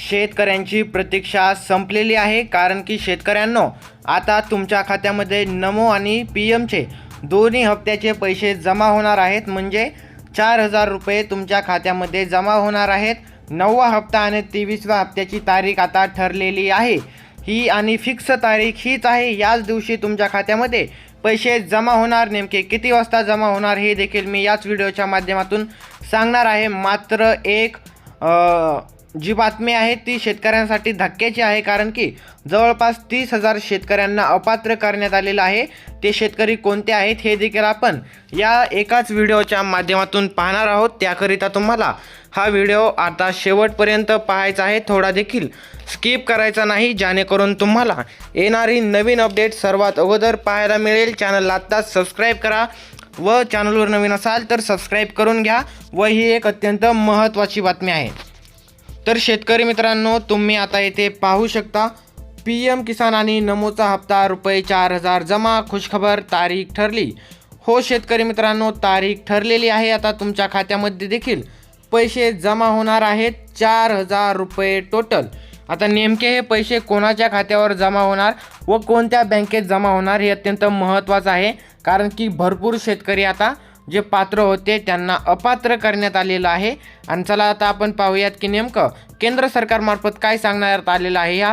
शेतकऱ्यांची प्रतीक्षा संपलेली आहे, कारण की शेतकऱ्यांनो आता तुमच्या खात्यामध्ये नमो आणि पीएमचे दोन्ही हप्त्याचे पैसे जमा होणार आहेत. म्हणजे 4,000 रुपये तुमच्या खात्यामध्ये जमा होणार आहेत. 9वा हप्ता आणि 23व्या हप्त्याची तारीख आता ठरलेली आहे. ही आणि फिक्स तारीख हीच आहे. याच दिवशी तुमच्या खात्यामध्ये पैसे जमा होणार. नेमके किती वाजता जमा होणार हे देखील मी याच व्हिडिओच्या माध्यमातून सांगणार आहे. मात्र एक जी बातमी आहे ती शेतकऱ्यांसाठी धक्क्याची आहे, कारण की जवळपास 30,000 शेतकऱ्यांना अपात्र करण्यात आलेलं आहे. ते शेतकरी कोणते आहेत हे देखील आपण या एकाच व्हिडिओच्या माध्यमातून पाहणार आहोत. त्याकरिता तुम्हाला हा व्हिडिओ आता शेवटपर्यंत पाहायचा आहे. थोडा देखील स्किप करायचा नाही, जेणेकरून तुम्हाला येणारी नवीन अपडेट सर्वात अगोदर पाहायला मिळेल. चॅनलला आत्ताच सबस्क्राईब करा व चॅनलवर नवीन असाल तर सबस्क्राईब करून घ्या. व ही एक अत्यंत महत्त्वाची बातमी आहे. तर शेतकरी मित्रांनो, तुम्ही आता येथे पाहू शकता PM किसान आणि नमोचा हप्ता रुपये 4,000 जमा. खुशखबर, तारीख ठरली. हो शेतकरी मित्रांनो, तारीख ठरलेली आहे. आता तुमच्या खात्यामध्ये देखील पैसे जमा होणार आहेत. 4,000 रुपये टोटल. आता नेमके हे पैसे कोणाच्या खात्यावर जमा होणार व कोणत्या बँकेत जमा होणार हे अत्यंत महत्त्वाचं आहे, कारण की भरपूर शेतकरी आता जे पात्र होते त्यांना अपात्र करण्यात आलेलं आहे. आणि चला आता आपण पाहूयात की नेमकं केंद्र सरकारमार्फत काय सांगण्यात आलेलं आहे या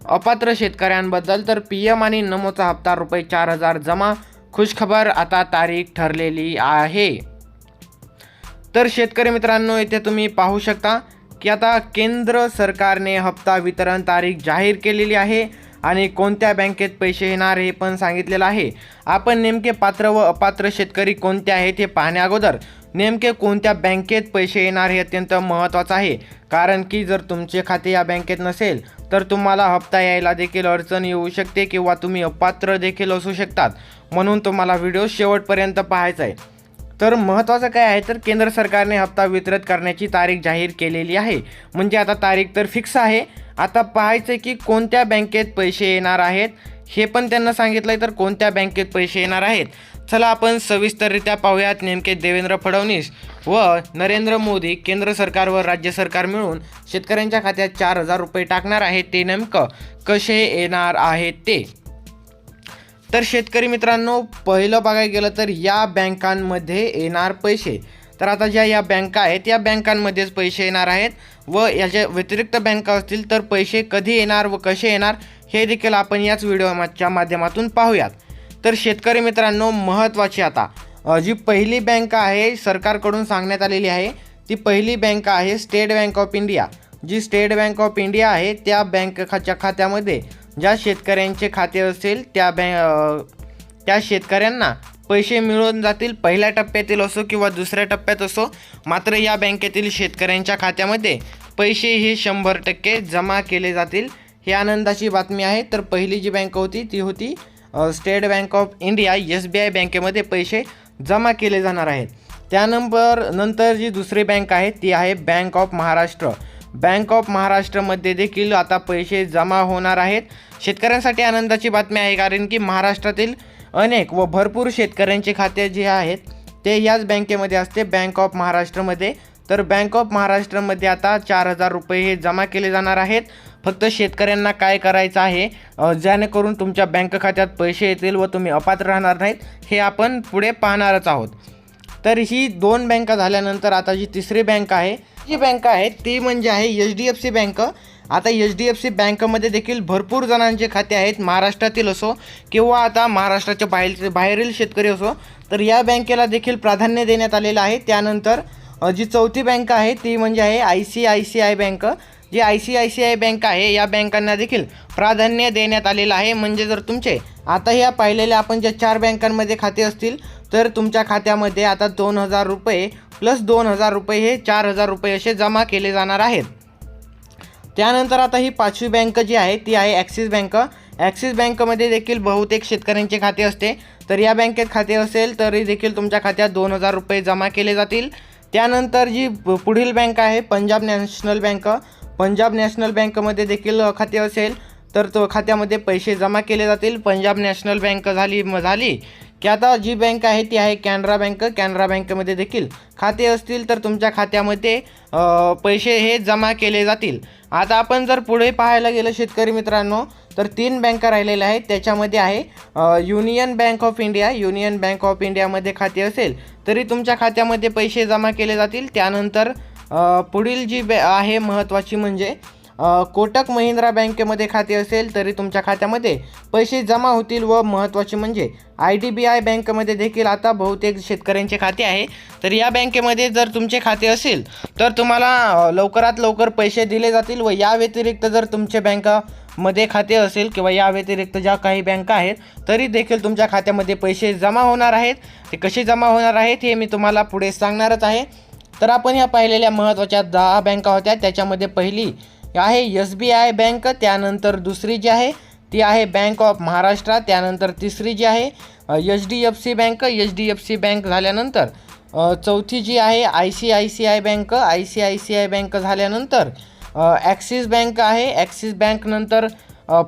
अपात्र शेतकऱ्यांबद्दल. तर PM आणि नमोचा हप्ता रुपये 4,000 जमा. खुशखबर, आता तारीख ठरलेली आहे. तर शेतकरी मित्रांनो, इथे तुम्ही पाहू शकता की आता केंद्र सरकारने हप्ता वितरण तारीख जाहीर केलेली आहे आणि कोणत्या बँकेत पैसे येणार हे पण सांगितलेलं आहे. आपण नेमके पात्र व अपात्र शेतकरी कोणते आहेत हे पाहण्या अगोदर नेमके कोणत्या बँकेत पैसे येणार हे अत्यंत महत्त्वाचं आहे, कारण की जर तुमचे खाते या बँकेत नसेल तर तुम्हाला हप्ता यायला देखील अडचण येऊ शकते किंवा तुम्ही अपात्र देखील असू शकतात. म्हणून तुम्हाला व्हिडिओ शेवटपर्यंत पाहायचा आहे. तर महत्त्वाचं काय आहे, तर केंद्र सरकारने हप्ता वितरित करण्याची तारीख जाहीर केलेली आहे. म्हणजे आता तारीख तर फिक्स आहे. आता पाहायचं की कोणत्या बँकेत पैसे येणार आहेत हे पण त्यांना सांगितलं आहे. तर कोणत्या बँकेत पैसे येणार आहेत, चला आपण सविस्तररित्या पाहूयात. नेमके देवेंद्र फडणवीस व नरेंद्र मोदी केंद्र सरकार व राज्य सरकार मिळून शेतकऱ्यांच्या खात्यात 4,000 रुपये टाकणार आहेत. ते नेमकं कसे येणार आहेत ते. तर शेतकरी मित्रांनो, पहिलं बघायला गेलं तर या बँकांमध्ये येणार पैसे. तर आता ज्या या बँका आहेत या बँकांमध्येच पैसे येणार आहेत व याच्या व्यतिरिक्त बँका असतील तर पैसे कधी येणार व कसे येणार हे देखील आपण याच व्हिडिओच्या माध्यमातून पाहूयात. तर शेतकरी मित्रांनो, महत्त्वाची आता जी पहिली बँक आहे सरकारकडून सांगण्यात आलेली आहे, ती पहिली बँक आहे स्टेट बँक ऑफ इंडिया. जी स्टेट बँक ऑफ इंडिया आहे त्या बँकेच्या खात्यामध्ये ज्या शेतकऱ्यांचे खाते असेल त्या शेतकऱ्यांना पैसे मिळून जातील. पहिल्या टप्प्यातील असो किंवा दुसऱ्या टप्प्यात असो, मात्र या बँकेतील शेतकऱ्यांच्या खात्यामध्ये पैसे हे 100% जमा केले जातील. ही आनंदाची बातमी आहे. तर पहिली जी बँक होती ती होती state bank of India. SBI बँकेमध्ये पैसे जमा केले जाणार आहेत. त्यानंतर जी दुसरी बँक आहे ती आहे bank of Maharashtra. Bank of महाराष्ट्रमध्ये देखील आता पैसे जमा होणार आहेत. शेतकऱ्यांसाठी आनंदाची बातमी आहे, कारण की महाराष्ट्रातील अनेक व भरपूर शेतकऱ्यांचे खाते जे आहेत ते याच बँकेमध्ये असते, बँक ऑफ महाराष्ट्रमध्ये. तर बँक ऑफ महाराष्ट्रमध्ये आता 4,000 रुपये हे जमा केले जाणार आहेत. फक्त शेतकऱ्यांना काय करायचं आहे, जेणेकरून तुमच्या बँक खात्यात पैसे येतील व तुम्ही अपात्र राहणार नाहीत, हे आपण पुढे पाहणारच आहोत. तर ही 2 बँका झाल्यानंतर आता जी तिसरी बँक आहे, जी बँक आहे ती म्हणजे आहे HDFC बँक. आता HDFC बँकेमध्ये देखील भरपूर जणांचे खाते आहेत, महाराष्ट्रातील असो किंवा आता महाराष्ट्राच्या बाहेरील शेतकरी असो, तर या बँकेला देखील प्राधान्य देण्यात आलेलं आहे. त्यानंतर जी चौथी बँक आहे ती म्हणजे आहे ICICI बँक. जी ICICI बँक आहे या बँकांना देखील प्राधान्य देण्यात आलेलं आहे. म्हणजे जर तुमचे आता ह्या पाहिलेल्या आपण ज्या 4 बँकांमध्ये खाते असतील तर तुमच्या खात्यामध्ये आता 2,000 रुपये प्लस 2,000 रुपये हे 4,000 रुपये असे जमा केले जाणार आहेत. त्यानंतर आता ही 5वी बँक जी आहे ती आहे ॲक्सिस बँक. ॲक्सिस बँकमध्ये देखील बहुतेक शेतकऱ्यांचे खाते असते. तर या बँकेत खाते असेल तरी देखील तुमच्या खात्यात 2,000 रुपये जमा केले जातील. त्यानंतर जी पुढील बँक आहे Punjab national bank. Punjab national बँकमध्ये देखील खाते असेल तर तो खात्यामध्ये पैसे जमा केले जातील. पंजाब नॅशनल बँक झाली की आता जी बँक आहे ती आहे कॅनरा बँक. कॅनरा बँकेमध्ये देखील खाते असतील तर तुमच्या खात्यामध्ये पैसे हे जमा केले जातील. आता आपण जर पुढे पाहायला गेलं शेतकरी मित्रांनो, तर 3 बँका राहिलेल्या आहेत. त्याच्यामध्ये आहे union bank of India. Union bank of इंडियामध्ये खाते असेल तरी तुमच्या खात्यामध्ये पैसे जमा केले जातील. त्यानंतर पुढील जी आहे महत्त्वाची म्हणजे कोटक महिंद्रा बँकेमध्ये खाते असेल तरी तुमच्या खात्यामध्ये पैसे जमा होतील. व महत्त्वाचे म्हणजे IDBI बँकेमध्ये देखील आता बहुतेक शेतकऱ्यांचे खाते आहे. तर या बँकेमध्ये जर तुमचे खाते असेल तर तुम्हाला लवकरात लवकर पैसे दिले जातील. व या व्यतिरिक्त जर तुमचे बँकामध्ये खाते असेल किंवा या व्यतिरिक्त ज्या काही बँका आहेत तरी देखील तुमच्या खात्यामध्ये पैसे जमा होणार आहेत. ते कसे जमा होणार आहेत हे मी तुम्हाला पुढे सांगणारच आहे. तर आपण ह्या पाहिलेल्या महत्त्वाच्या 10 बँका होत्या. त्याच्यामध्ये पहिली आहे SBI बँक. त्यानंतर दुसरी जी आहे ती आहे बँक ऑफ महाराष्ट्र. त्यानंतर तिसरी जी आहे HDFC बँक. HDFC बँक झाल्यानंतर चौथी जी आहे ICICI बँक. ICICI बँक झाल्यानंतर ॲक्सिस बँक आहे. ॲक्सिस बँक नंतर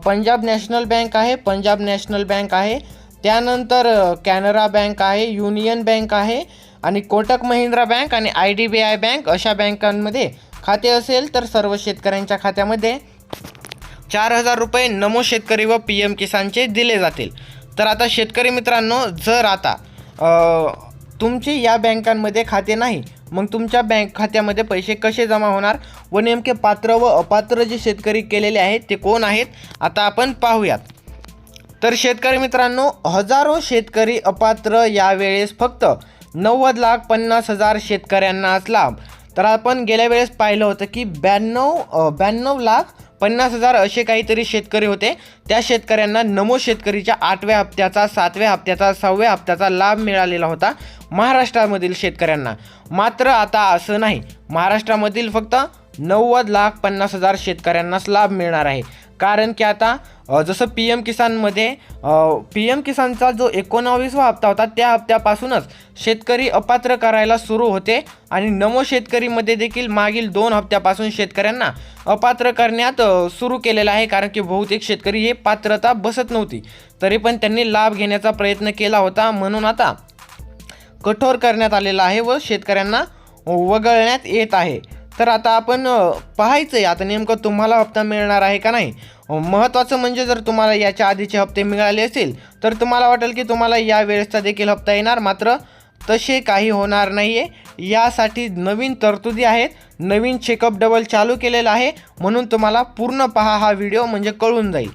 पंजाब नॅशनल बँक आहे. पंजाब नॅशनल बँक आहे. त्यानंतर कॅनरा बँक आहे. युनियन बँक आहे आणि कोटक महिंद्रा बँक आणि IDBI बँक अशा बँकांमध्ये खाते असेल तर सर्व शेतकऱ्यांच्या खात्यामध्ये 4,000 रुपये नमो शेतकरी व PM किसानचे दिले जातील. तर आता शेतकरी मित्रांनो, जर आता तुमचे या बँकांमध्ये खाते नाही, मग तुमच्या बँक खात्यामध्ये पैसे कसे जमा होणार व नेमके पात्र व अपात्र जे शेतकरी केलेले आहेत ते कोण आहेत आता आपण पाहूयात. तर शेतकरी मित्रांनो, हजारो शेतकरी अपात्र यावेळेस फक्त 90,50,000 शेतकऱ्यांनाच लाभ. तर आपण गेल्या वेळेस पाहिलं होतं की 92,50,000 असे काहीतरी शेतकरी होते. त्या शेतकऱ्यांना नमो शेतकरीच्या 8व्या हप्त्याचा, 7व्या हप्त्याचा, 6व्या हप्त्याचा लाभ मिळालेला होता महाराष्ट्रामधील शेतकऱ्यांना. मात्र आता असं नाही. महाराष्ट्रामधील फक्त 90,50,000 शेतकऱ्यांनाच लाभ मिळणार आहे. कारण की आता जसं PM किसानमध्ये PM किसानचा जो 19वा हप्ता होता त्या हप्त्यापासूनच शेतकरी अपात्र करायला सुरू होते आणि नमो शेतकरीमध्ये देखील मागील 2 हप्त्यापासून शेतकऱ्यांना अपात्र करण्यात सुरू केलेलं आहे. कारण की बहुतेक शेतकरी हे पात्रता बसत नव्हती, तरी पण त्यांनी लाभ घेण्याचा प्रयत्न केला होता. म्हणून आता कठोर करण्यात आलेला आहे व शेतकऱ्यांना वगळण्यात येत आहे. तर आता आपण पाहायचं आहे आता नेमकं तुम्हाला हप्ता मिळणार आहे का नाही. महत्त्वाचं म्हणजे जर तुम्हाला याच्या आधीचे हप्ते मिळाले असेल तर तुम्हाला वाटेल की तुम्हाला या वेळेसचा देखील हप्ता येणार. मात्र तसे काही होणार नाही आहे. यासाठी नवीन तरतुदी आहेत. नवीन चेकअप डबल चालू केलेला आहे. म्हणून तुम्हाला पूर्ण पहा हा व्हिडिओ, म्हणजे कळून जाईल.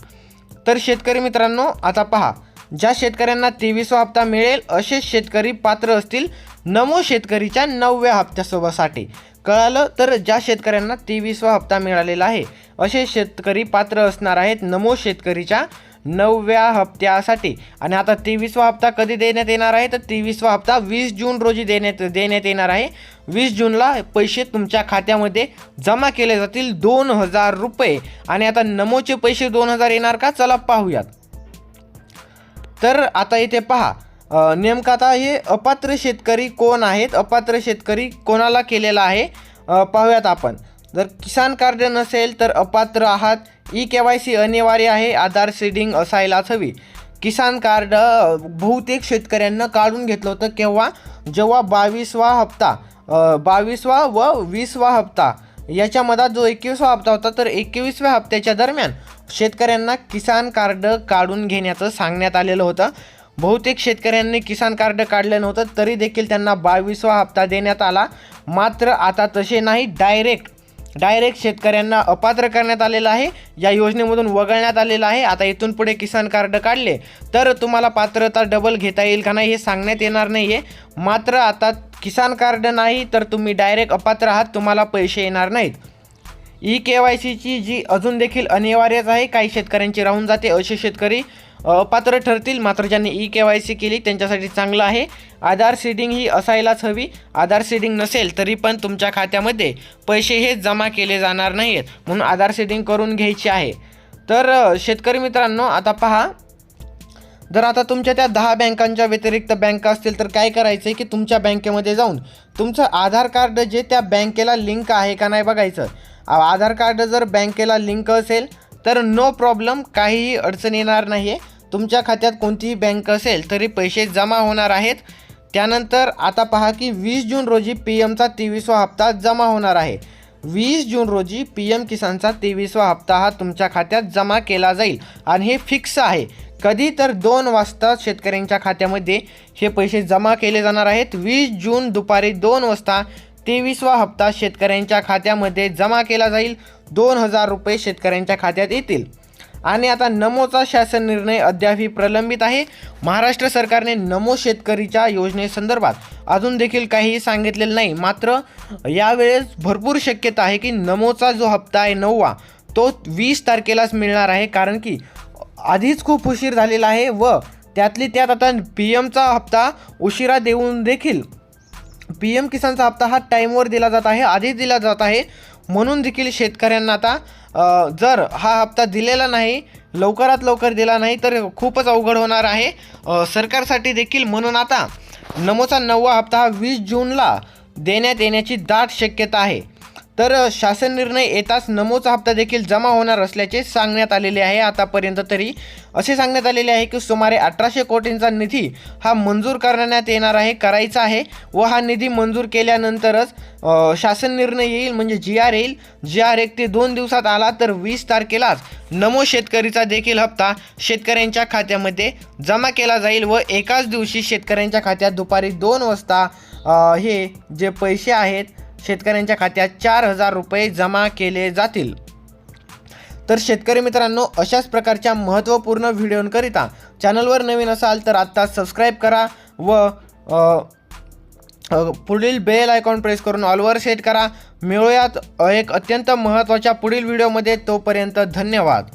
तर शेतकरी मित्रांनो, आता पहा, ज्या शेतकऱ्यांना 23वा हप्ता मिळेल असेच शेतकरी पात्र असतील नमो शेतकरीच्या 9व्या हप्त्यासोबतसाठी. कळालं. तर ज्या शेतकऱ्यांना 23वा हप्ता मिळालेला आहे असे शेतकरी पात्र असणार आहेत नमो शेतकरीच्या 9व्या हप्त्यासाठी. आणि आता 23वा हप्ता कधी देण्यात येणार आहे, तर 23वा हप्ता 20 जून रोजी देण्यात येणार आहे. 20 जूनला पैसे तुमच्या खात्यामध्ये जमा केले जातील 2,000 रुपये. आणि आता नमोचे पैसे 2,000 येणार का, चला पाहूयात. तर आता इथे पहा, नेमकं आता हे अपात्र शेतकरी कोण आहेत, अपात्र शेतकरी कोणाला केलेला आहे पाहूयात आपण. जर किसान कार्ड नसेल तर अपात्र आहात. EKYC अनिवार्य आहे. आधार सीडिंग असायलाच हवी. किसान कार्ड बहुतेक शेतकऱ्यांना काढून घेतलं होतं केव्हा, जेव्हा 22वा हप्ता 22वा व 20वा हप्ता याच्यामध्ये जो 21वा हप्ता होता, तर 21व्या हप्त्याच्या दरम्यान शेतकऱ्यांना किसान कार्ड काढून घेण्याचं सांगण्यात आलेलं होतं. बहुतेक शेतकऱ्यांनी किसान कार्ड काढलं नव्हतं तरी देखील त्यांना 22वा हप्ता देण्यात आला. मात्र आता तसे नाही, डायरेक्ट शेतकऱ्यांना अपात्र करण्यात आलेलं आहे. या योजनेमधून वगळण्यात आलेलं आहे. आता इथून पुढे किसान कार्ड काढले तर तुम्हाला पात्रता डबल घेता येईल का नाही हे सांगण्यात येणार नाही आहे. मात्र आता किसान कार्ड नाही तर तुम्ही डायरेक्ट अपात्र आहात, तुम्हाला पैसे येणार नाहीत. EKYCची जी अजून देखील अनिवार्यच आहे, काही शेतकऱ्यांची राहून जाते, असे शेतकरी अपात्र ठरतील. मात्र ज्यांनी EKYC केली त्यांच्यासाठी चांगलं आहे. आधार सीडिंग ही असायलाच हवी. आधार सीडिंग नसेल तरी पण तुमच्या खात्यामध्ये पैसे हे जमा केले जाणार नाही आहेत, म्हणून आधार सीडिंग करून घ्यायची आहे. तर शेतकरी मित्रांनो, आता पहा, जर आता तुमच्या त्या 10 बँकांच्या व्यतिरिक्त बँका असतील तर काय करायचं आहे की तुमच्या बँकेमध्ये जाऊन तुमचं आधार कार्ड जे त्या बँकेला लिंक आहे का नाही बघायचं. आधार कार्ड जर बँकेला लिंक असेल तर नो प्रॉब्लेम, काहीही अडचण येणार नाही आहे. तुमच्या खात्यात कोणतीही बँक असेल तरी पैसे जमा होणार आहेत. त्यानंतर आता पहा की 20 जून रोजी PMचा 23वा हप्ता जमा होणार आहे. 20 जून रोजी PM किसानचा 23वा हप्ता हा तुमच्या खात्यात जमा केला जाईल आणि हे फिक्स आहे. कधी तर 2 वाजता शेतकऱ्यांच्या खात्यामध्ये हे पैसे जमा केले जाणार आहेत. 20 जून दुपारी 2 वाजता 23वा हप्ता शेतकऱ्यांच्या खात्यामध्ये जमा केला जाईल. 2000 रुपये शेतकऱ्यांच्या खात्यात येतील. आणि आता नमोचा शासन निर्णय अद्यापही प्रलंबित आहे. महाराष्ट्र सरकारने नमो शेतकरीच्या योजनेसंदर्भात अजून देखील काहीही सांगितलेलं नाही. मात्र यावेळेस भरपूर शक्यता आहे की नमोचा जो हप्ता आहे 9वा तो 20 तारखेलाच मिळणार आहे. कारण की आधीच खूप उशीर झालेला आहे व त्यातली त्यात आता PMचा हप्ता उशिरा देऊन देखील PM किसानचा हप्ता हा टाईमवर दिला जात आहे, आधीच दिला जात आहे. म्हणून देखील शेतकऱ्यांना आता जर हा हप्ता दिलेला नाही, लवकरात लवकर दिला नाही तर खूपच अवघड होणार आहे सरकारसाठी देखील. म्हणून आता नमोचा 9वा हप्ता हा 20 जूनला देण्यात येण्याची दाट शक्यता आहे. तर शासन निर्णय येताच नमोचा हप्ता देखील जमा होणार असल्याचे सांगण्यात आलेले आहे. आतापर्यंत तरी असे सांगण्यात आलेले आहे की सुमारे 1800 कोटींचा निधी हा मंजूर करण्यात येणार आहे, करायचा आहे व हा निधी मंजूर केल्यानंतरच शासन निर्णय येईल, म्हणजे GR येईल. GR 1 ते 2 दिवसात आला तर 20 तारखेलाच नमो शेतकरीचा देखील हप्ता शेतकऱ्यांच्या खात्यामध्ये जमा केला जाईल व एकाच दिवशी शेतकऱ्यांच्या खात्यात दुपारी 2 वाजता हे जे पैसे आहेत शेतकऱ्यांच्या खात्यात 4000 रुपये जमा केले जातील. तर शेतकरी मित्रांनो, अशाच प्रकारच्या महत्त्वपूर्ण व्हिडिओंकरिता चॅनलवर नवीन असाल तर आत्ता सबस्क्राईब करा व पुढील बेल आयकॉन प्रेस करून ऑलवर सेट करा. मिळूयात एक अत्यंत महत्त्वाच्या पुढील व्हिडिओमध्ये. तोपर्यंत धन्यवाद.